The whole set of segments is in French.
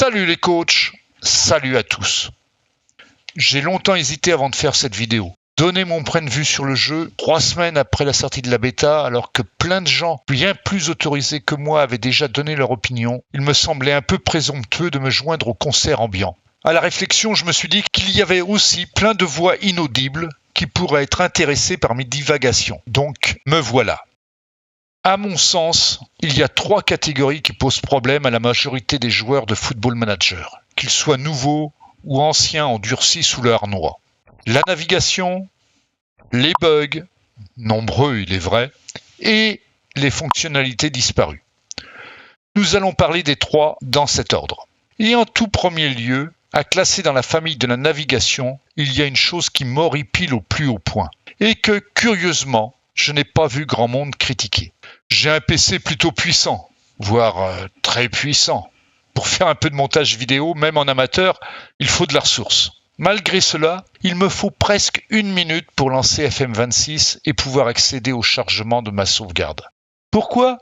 Salut les coachs, salut à tous. J'ai longtemps hésité avant de faire cette vidéo. Donner mon point de vue sur le jeu 3 semaines après la sortie de la bêta, alors que plein de gens bien plus autorisés que moi avaient déjà donné leur opinion, il me semblait un peu présomptueux de me joindre au concert ambiant. À la réflexion, je me suis dit qu'il y avait aussi plein de voix inaudibles qui pourraient être intéressées par mes divagations. Donc, me voilà. À mon sens, il y a 3 catégories qui posent problème à la majorité des joueurs de Football Manager, qu'ils soient nouveaux ou anciens endurcis sous le harnois. La navigation, les bugs, nombreux il est vrai, et les fonctionnalités disparues. Nous allons parler des 3 dans cet ordre. Et en tout premier lieu, à classer dans la famille de la navigation, il y a une chose qui m'horripile au plus haut point, et que, curieusement, je n'ai pas vu grand monde critiquer. J'ai un PC plutôt puissant, voire très puissant. Pour faire un peu de montage vidéo, même en amateur, il faut de la ressource. Malgré cela, il me faut presque 1 minute pour lancer FM26 et pouvoir accéder au chargement de ma sauvegarde. Pourquoi ?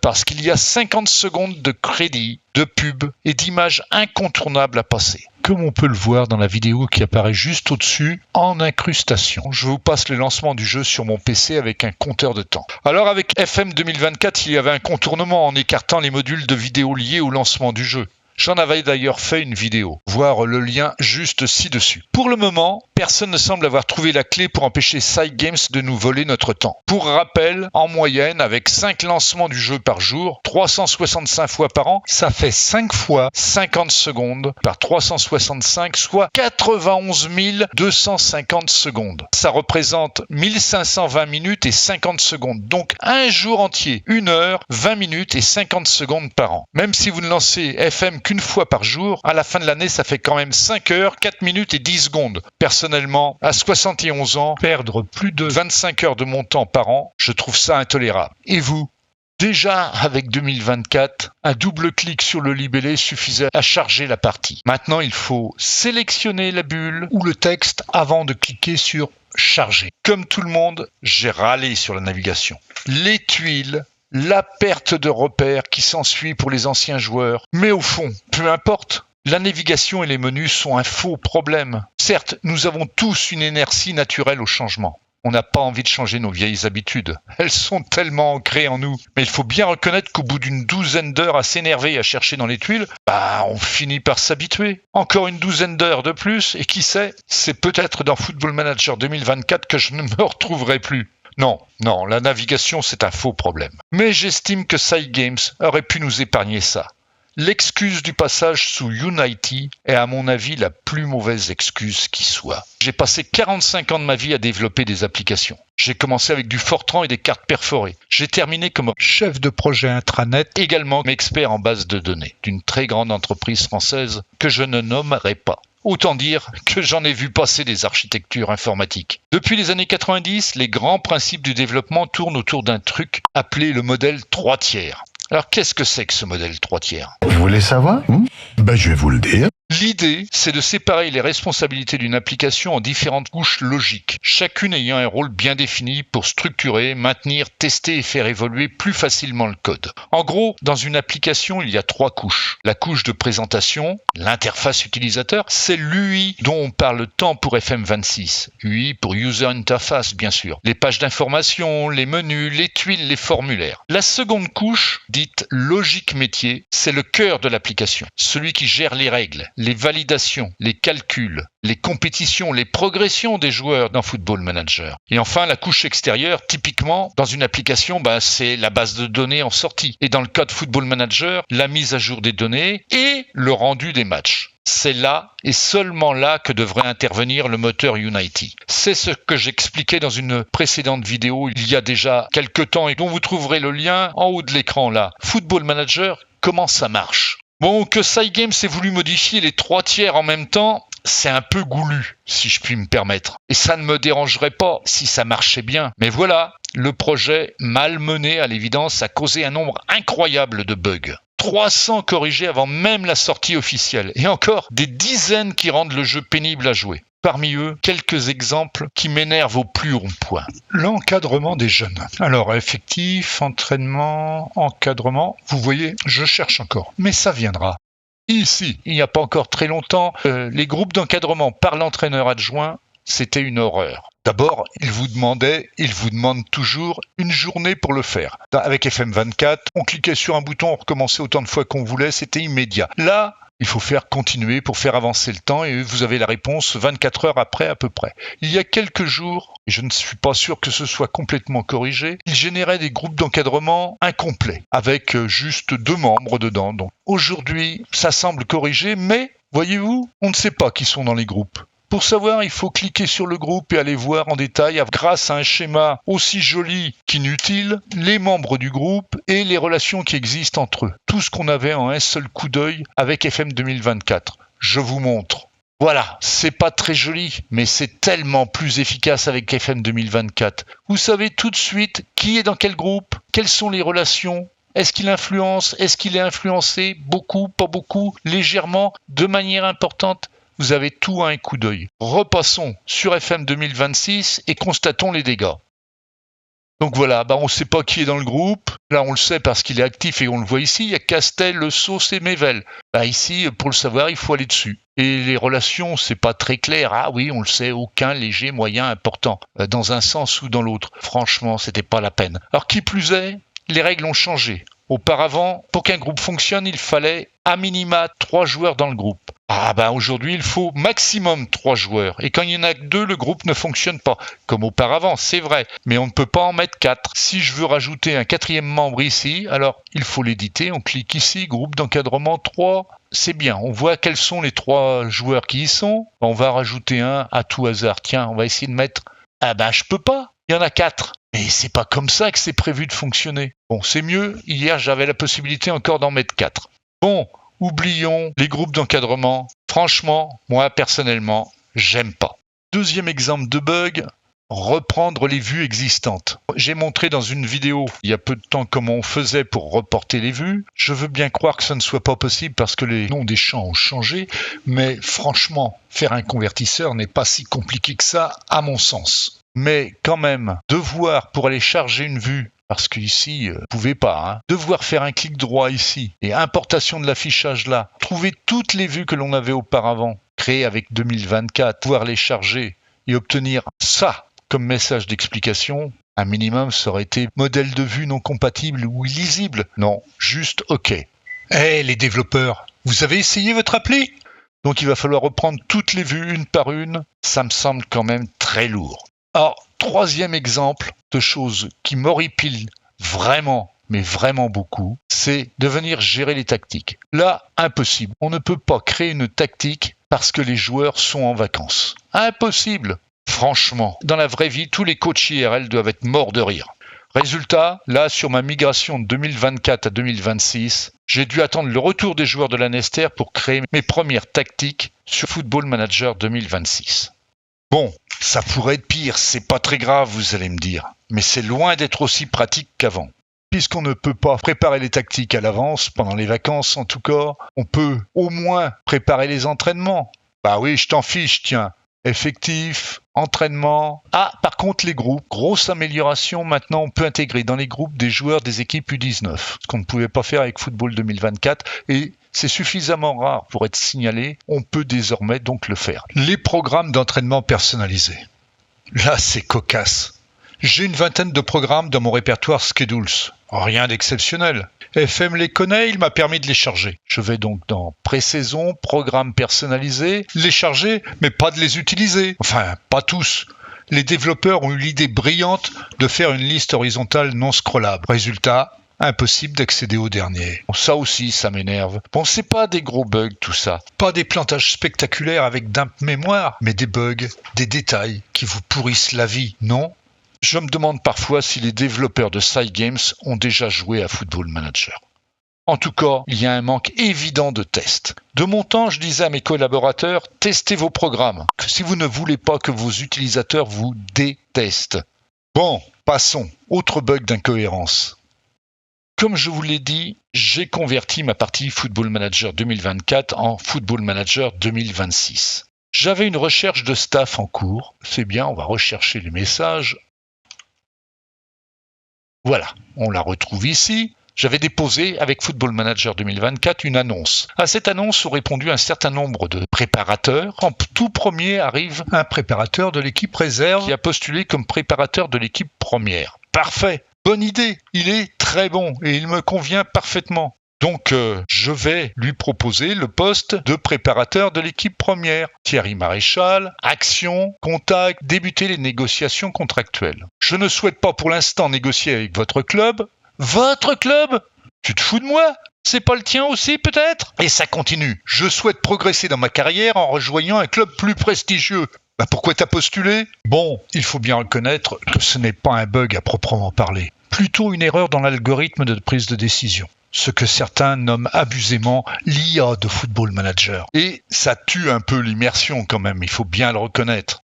Parce qu'il y a 50 secondes de crédit, de pub et d'images incontournables à passer. Comme on peut le voir dans la vidéo qui apparaît juste au-dessus, en incrustation. Je vous passe le lancement du jeu sur mon PC avec un compteur de temps. Alors avec FM 2024, il y avait un contournement en écartant les modules de vidéo liés au lancement du jeu. J'en avais d'ailleurs fait une vidéo, voir le lien juste ci-dessus. Pour le moment, personne ne semble avoir trouvé la clé pour empêcher Cygames de nous voler notre temps. Pour rappel, en moyenne, avec 5 lancements du jeu par jour, 365 fois par an, ça fait 5 fois 50 secondes par 365, soit 91 250 secondes. Ça représente 1520 minutes et 50 secondes, donc un jour entier, 1 heure, 20 minutes et 50 secondes par an. Même si vous ne lancez FM qu'une fois par jour, à la fin de l'année, ça fait quand même 5 heures, 4 minutes et 10 secondes. Personnellement, à 71 ans, perdre plus de 25 heures de mon temps par an, je trouve ça intolérable. Et vous ? Déjà, avec 2024, un double clic sur le libellé suffisait à charger la partie. Maintenant, il faut sélectionner la bulle ou le texte avant de cliquer sur charger. Comme tout le monde, j'ai râlé sur la navigation. Les tuiles, la perte de repères qui s'ensuit pour les anciens joueurs. Mais au fond, peu importe. La navigation et les menus sont un faux problème. Certes, nous avons tous une inertie naturelle au changement. On n'a pas envie de changer nos vieilles habitudes. Elles sont tellement ancrées en nous. Mais il faut bien reconnaître qu'au bout d'une douzaine d'heures à s'énerver et à chercher dans les tuiles, on finit par s'habituer. Encore une douzaine d'heures de plus, et qui sait, c'est peut-être dans Football Manager 2024 que je ne me retrouverai plus. Non, la navigation c'est un faux problème. Mais j'estime que Cygames aurait pu nous épargner ça. L'excuse du passage sous Unity est à mon avis la plus mauvaise excuse qui soit. J'ai passé 45 ans de ma vie à développer des applications. J'ai commencé avec du Fortran et des cartes perforées. J'ai terminé comme chef de projet intranet, également expert en base de données, d'une très grande entreprise française que je ne nommerai pas. Autant dire que j'en ai vu passer des architectures informatiques. Depuis les années 90, les grands principes du développement tournent autour d'un truc appelé le modèle 3 tiers. Alors qu'est-ce que c'est que ce modèle 3 tiers ? Vous voulez savoir ? Je vais vous le dire. L'idée, c'est de séparer les responsabilités d'une application en différentes couches logiques, chacune ayant un rôle bien défini pour structurer, maintenir, tester et faire évoluer plus facilement le code. En gros, dans une application, il y a 3 couches. La couche de présentation, l'interface utilisateur, c'est l'UI dont on parle tant pour FM26. UI pour User Interface, bien sûr. Les pages d'information, les menus, les tuiles, les formulaires. La seconde couche, dite logique métier, c'est le cœur de l'application, celui qui gère les règles, les validations, les calculs, les compétitions, les progressions des joueurs dans Football Manager. Et enfin, la couche extérieure, typiquement, dans une application, c'est la base de données en sortie. Et dans le cas de Football Manager, la mise à jour des données et le rendu des matchs. C'est là et seulement là que devrait intervenir le moteur Unity. C'est ce que j'expliquais dans une précédente vidéo il y a déjà quelques temps et dont vous trouverez le lien en haut de l'écran là. Football Manager, comment ça marche ? Bon, que Cygames ait voulu modifier les 3 tiers en même temps, c'est un peu goulu, si je puis me permettre. Et ça ne me dérangerait pas si ça marchait bien. Mais voilà, le projet, mal mené à l'évidence, a causé un nombre incroyable de bugs. 300 corrigés avant même la sortie officielle. Et encore, des dizaines qui rendent le jeu pénible à jouer. Parmi eux, quelques exemples qui m'énervent au plus haut point. L'encadrement des jeunes. Alors, effectif, entraînement, encadrement, vous voyez, je cherche encore. Mais ça viendra. Ici, il n'y a pas encore très longtemps, les groupes d'encadrement par l'entraîneur adjoint, c'était une horreur. D'abord, il vous demande toujours une journée pour le faire. Avec FM24, on cliquait sur un bouton, on recommençait autant de fois qu'on voulait, c'était immédiat. Là, il faut faire continuer pour faire avancer le temps et vous avez la réponse 24 heures après à peu près. Il y a quelques jours, et je ne suis pas sûr que ce soit complètement corrigé, il générait des groupes d'encadrement incomplets, avec juste 2 membres dedans. Donc aujourd'hui, ça semble corrigé, mais voyez-vous, on ne sait pas qui sont dans les groupes. Pour savoir, il faut cliquer sur le groupe et aller voir en détail, grâce à un schéma aussi joli qu'inutile, les membres du groupe et les relations qui existent entre eux. Tout ce qu'on avait en un seul coup d'œil avec FM 2024. Je vous montre. Voilà, c'est pas très joli, mais c'est tellement plus efficace avec FM 2024. Vous savez tout de suite qui est dans quel groupe, quelles sont les relations. Est-ce qu'il influence? Est-ce qu'il est influencé? Beaucoup, pas beaucoup, légèrement, de manière importante? Vous avez tout à un coup d'œil. Repassons sur FM 2026 et constatons les dégâts. Donc voilà, on ne sait pas qui est dans le groupe. Là, on le sait parce qu'il est actif et on le voit ici. Il y a Castel, Le Sauce et Mével. Ici, pour le savoir, il faut aller dessus. Et les relations, c'est pas très clair. Ah oui, on le sait, aucun, léger, moyen, important, dans un sens ou dans l'autre. Franchement, c'était pas la peine. Alors qui plus est, les règles ont changé. Auparavant, pour qu'un groupe fonctionne, il fallait à minima 3 joueurs dans le groupe. Aujourd'hui, il faut maximum 3 joueurs. Et quand il n'y en a que 2, le groupe ne fonctionne pas. Comme auparavant, c'est vrai. Mais on ne peut pas en mettre 4. Si je veux rajouter un 4e membre ici, alors il faut l'éditer. On clique ici, groupe d'encadrement 3. C'est bien. On voit quels sont les 3 joueurs qui y sont. On va rajouter un à tout hasard. Tiens, on va essayer de mettre... je peux pas. Il y en a 4. Mais c'est pas comme ça que c'est prévu de fonctionner. Bon, c'est mieux. Hier, j'avais la possibilité encore d'en mettre 4. Bon, oublions les groupes d'encadrement. Franchement, moi, personnellement, j'aime pas. Deuxième exemple de bug, reprendre les vues existantes. J'ai montré dans une vidéo il y a peu de temps comment on faisait pour reporter les vues. Je veux bien croire que ça ne soit pas possible parce que les noms des champs ont changé, mais franchement, faire un convertisseur n'est pas si compliqué que ça, à mon sens. Mais quand même, devoir pour aller charger une vue, parce qu'ici, vous pouvez pas, devoir faire un clic droit ici et importation de l'affichage là, trouver toutes les vues que l'on avait auparavant, créées avec 2024, pouvoir les charger et obtenir ça comme message d'explication, un minimum ça aurait été modèle de vue non compatible ou illisible. Non, juste OK. Les développeurs, vous avez essayé votre appli? Donc il va falloir reprendre toutes les vues une par une, ça me semble quand même très lourd. Alors, 3e exemple de choses qui m'horripilent vraiment, mais vraiment beaucoup, c'est de venir gérer les tactiques. Là, impossible. On ne peut pas créer une tactique parce que les joueurs sont en vacances. Impossible. Franchement, dans la vraie vie, tous les coachs IRL doivent être morts de rire. Résultat, là, sur ma migration de 2024 à 2026, j'ai dû attendre le retour des joueurs de la Nester pour créer mes premières tactiques sur Football Manager 2026. Bon, ça pourrait être pire, c'est pas très grave, vous allez me dire, mais c'est loin d'être aussi pratique qu'avant. Puisqu'on ne peut pas préparer les tactiques à l'avance, pendant les vacances en tout cas, on peut au moins préparer les entraînements. Oui, je t'en fiche, tiens. Effectif, entraînement. Par contre, les groupes, grosse amélioration, maintenant on peut intégrer dans les groupes des joueurs des équipes U19, ce qu'on ne pouvait pas faire avec Football 2024, et c'est suffisamment rare pour être signalé, on peut désormais donc le faire. Les programmes d'entraînement personnalisés. Là, c'est cocasse. J'ai une 20aine de programmes dans mon répertoire Schedules. Rien d'exceptionnel. FM les connaît, il m'a permis de les charger. Je vais donc dans pré-saison, programme personnalisé, les charger, mais pas de les utiliser. Enfin, pas tous. Les développeurs ont eu l'idée brillante de faire une liste horizontale non scrollable. Résultat, impossible d'accéder au dernier. Ça aussi, ça m'énerve. Bon, c'est pas des gros bugs tout ça. Pas des plantages spectaculaires avec dump mémoire, mais des bugs, des détails qui vous pourrissent la vie, non ? Je me demande parfois si les développeurs de Cygames ont déjà joué à Football Manager. En tout cas, il y a un manque évident de tests. De mon temps, je disais à mes collaborateurs, testez vos programmes, si vous ne voulez pas que vos utilisateurs vous détestent. Bon, passons. Autre bug d'incohérence. Comme je vous l'ai dit, j'ai converti ma partie Football Manager 2024 en Football Manager 2026. J'avais une recherche de staff en cours. C'est bien, on va rechercher les messages. Voilà, on la retrouve ici. j'avais déposé avec Football Manager 2024 une annonce. À cette annonce ont répondu un certain nombre de préparateurs. En tout premier arrive un préparateur de l'équipe réserve qui a postulé comme préparateur de l'équipe première. Parfait, bonne idée, il est très bon et il me convient parfaitement. Donc, je vais lui proposer le poste de préparateur de l'équipe première. Thierry Maréchal, action, contact, débuter les négociations contractuelles. Je ne souhaite pas pour l'instant négocier avec votre club. Votre club ? Tu te fous de moi ? C'est pas le tien aussi, peut-être ? Et ça continue. Je souhaite progresser dans ma carrière en rejoignant un club plus prestigieux. Pourquoi t'as postulé ? Bon, il faut bien reconnaître que ce n'est pas un bug à proprement parler. Plutôt une erreur dans l'algorithme de prise de décision. Ce que certains nomment abusément l'IA de Football Manager. Et ça tue un peu l'immersion quand même, il faut bien le reconnaître.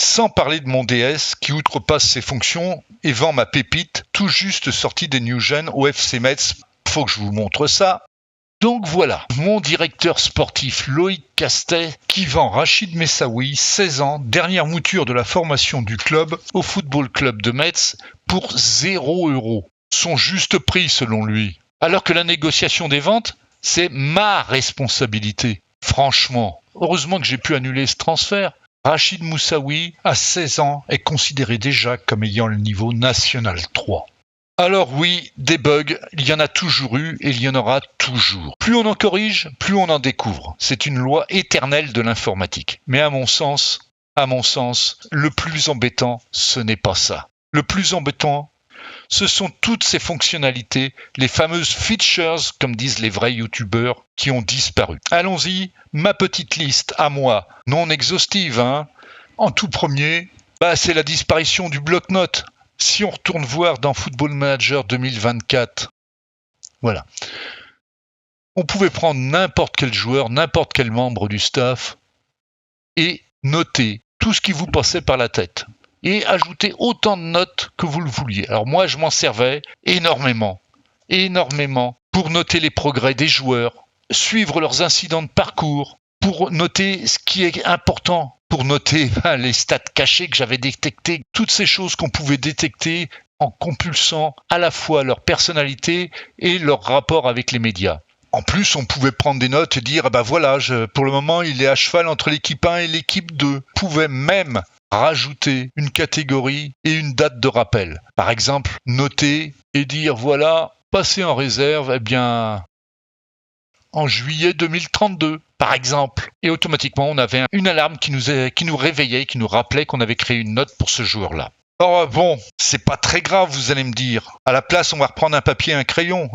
Sans parler de mon DS qui outrepasse ses fonctions et vend ma pépite tout juste sortie des New Gen au FC Metz. Faut que je vous montre ça. Donc voilà, mon directeur sportif Loïc Castet qui vend Rachid Messaoui, 16 ans, dernière mouture de la formation du club au Football Club de Metz pour 0 €. Son juste prix selon lui. Alors que la négociation des ventes, c'est ma responsabilité. Franchement, heureusement que j'ai pu annuler ce transfert. Rachid Moussaoui, à 16 ans, est considéré déjà comme ayant le niveau national 3. Alors oui, des bugs, il y en a toujours eu et il y en aura toujours. Plus on en corrige, plus on en découvre. C'est une loi éternelle de l'informatique. Mais à mon sens, le plus embêtant, ce n'est pas ça. Le plus embêtant, ce sont toutes ces fonctionnalités, les fameuses features, comme disent les vrais youtubeurs, qui ont disparu. Allons-y, ma petite liste à moi, non exhaustive. En tout premier, c'est la disparition du bloc-notes. Si on retourne voir dans Football Manager 2024, voilà. On pouvait prendre n'importe quel joueur, n'importe quel membre du staff et noter tout ce qui vous passait par la tête. Et ajouter autant de notes que vous le vouliez. Alors moi, je m'en servais énormément, pour noter les progrès des joueurs, suivre leurs incidents de parcours, pour noter ce qui est important, pour noter les stats cachés que j'avais détectés, toutes ces choses qu'on pouvait détecter en compulsant à la fois leur personnalité et leur rapport avec les médias. En plus, on pouvait prendre des notes et dire, voilà, pour le moment, il est à cheval entre l'équipe 1 et l'équipe 2. On pouvait même rajouter une catégorie et une date de rappel. Par exemple, noter et dire, voilà, passer en réserve, en juillet 2032, par exemple. Et automatiquement, on avait une alarme qui nous réveillait, qui nous rappelait qu'on avait créé une note pour ce joueur-là. Alors bon, c'est pas très grave, vous allez me dire. À la place, on va reprendre un papier et un crayon.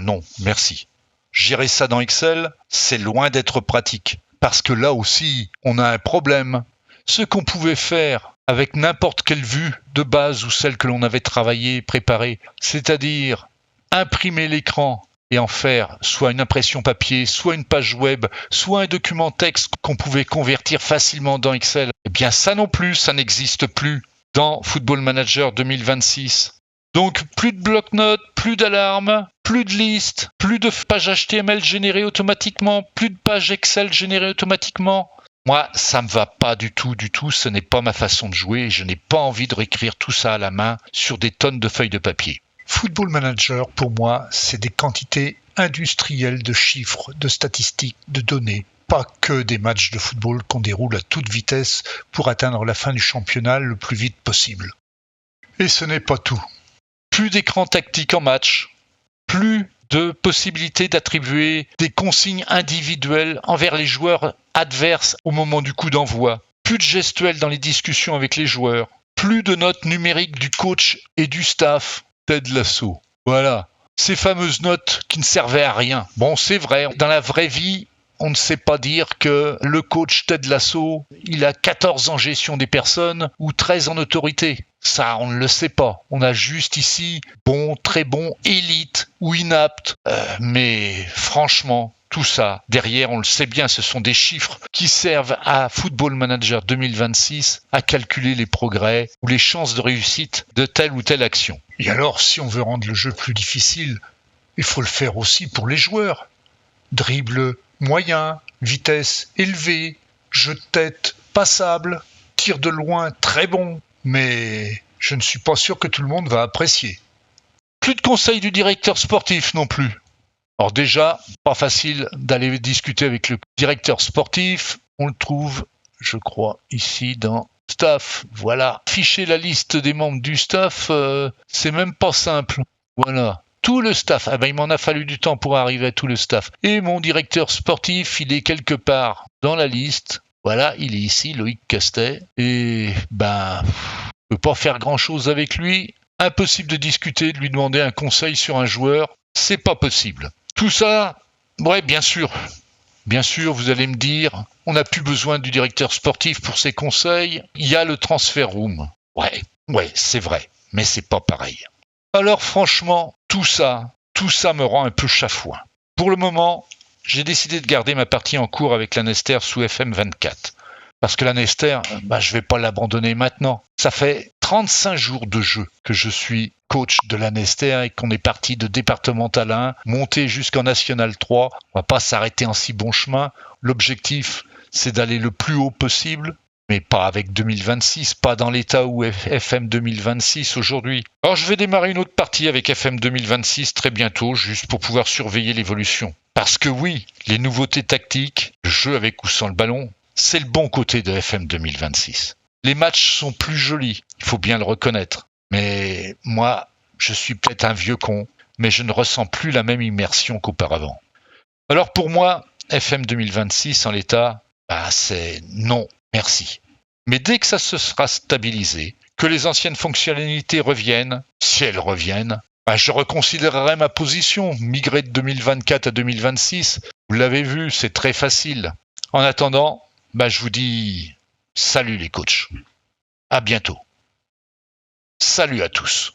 Non, merci. Gérer ça dans Excel, c'est loin d'être pratique. Parce que là aussi, on a un problème. Ce qu'on pouvait faire avec n'importe quelle vue de base ou celle que l'on avait travaillée, préparée, c'est-à-dire imprimer l'écran et en faire soit une impression papier, soit une page web, soit un document texte qu'on pouvait convertir facilement dans Excel, ça non plus, ça n'existe plus dans Football Manager 2026. Donc plus de bloc-notes, plus d'alarmes, plus de listes, plus de pages HTML générées automatiquement, plus de pages Excel générées automatiquement. Moi, ça me va pas du tout, ce n'est pas ma façon de jouer et je n'ai pas envie de réécrire tout ça à la main sur des tonnes de feuilles de papier. Football Manager, pour moi, c'est des quantités industrielles de chiffres, de statistiques, de données. Pas que des matchs de football qu'on déroule à toute vitesse pour atteindre la fin du championnat le plus vite possible. Et ce n'est pas tout. Plus d'écran tactique en match, plus de possibilités d'attribuer des consignes individuelles envers les joueurs adverses au moment du coup d'envoi, plus de gestuels dans les discussions avec les joueurs, plus de notes numériques du coach et du staff. Ted Lasso. Voilà, ces fameuses notes qui ne servaient à rien. Bon, c'est vrai, dans la vraie vie, on ne sait pas dire que le coach Ted Lasso, il a 14 en gestion des personnes ou 13 en autorité. Ça, on ne le sait pas. On a juste ici bon, très bon, élite ou inapte. Mais franchement, tout ça, derrière, on le sait bien, ce sont des chiffres qui servent à Football Manager 2026 à calculer les progrès ou les chances de réussite de telle ou telle action. Et alors, si on veut rendre le jeu plus difficile, il faut le faire aussi pour les joueurs. Dribble moyen, vitesse élevée, jeu de tête passable, tir de loin très bon. Mais je ne suis pas sûr que tout le monde va apprécier. Plus de conseils du directeur sportif non plus. Alors déjà, pas facile d'aller discuter avec le directeur sportif. On le trouve, je crois, ici dans staff. Voilà. Afficher la liste des membres du staff, c'est même pas simple. Voilà. Tout le staff. Ah ben, il m'en a fallu du temps pour arriver à tout le staff. Et mon directeur sportif, il est quelque part dans la liste. Voilà, il est ici, Loïc Castet. Et ben, je peux pas faire grand chose avec lui. Impossible de discuter, de lui demander un conseil sur un joueur. C'est pas possible. Tout ça, ouais, bien sûr, vous allez me dire, on n'a plus besoin du directeur sportif pour ses conseils, il y a le transfer room. Ouais, c'est vrai, mais c'est pas pareil. Alors franchement, tout ça me rend un peu chafouin. Pour le moment, j'ai décidé de garder ma partie en cours avec Lanester sous FM24. Parce que Lanester, je vais pas l'abandonner maintenant. Ça fait 35 jours de jeu que je suis coach de Lanester et qu'on est parti de départemental 1, monté jusqu'en national 3. On va pas s'arrêter en si bon chemin. L'objectif, c'est d'aller le plus haut possible, mais pas avec 2026, pas dans l'état où est FM 2026 aujourd'hui. Alors je vais démarrer une autre partie avec FM 2026 très bientôt, juste pour pouvoir surveiller l'évolution. Parce que oui, les nouveautés tactiques, le jeu avec ou sans le ballon, c'est le bon côté de FM 2026. Les matchs sont plus jolis, il faut bien le reconnaître. Mais moi, je suis peut-être un vieux con, mais je ne ressens plus la même immersion qu'auparavant. Alors pour moi, FM 2026 en l'état, c'est non, merci. Mais dès que ça se sera stabilisé, que les anciennes fonctionnalités reviennent, si elles reviennent, je reconsidérerai ma position, migrer de 2024 à 2026. Vous l'avez vu, c'est très facile. En attendant, je vous dis salut les coachs. À bientôt. Salut à tous.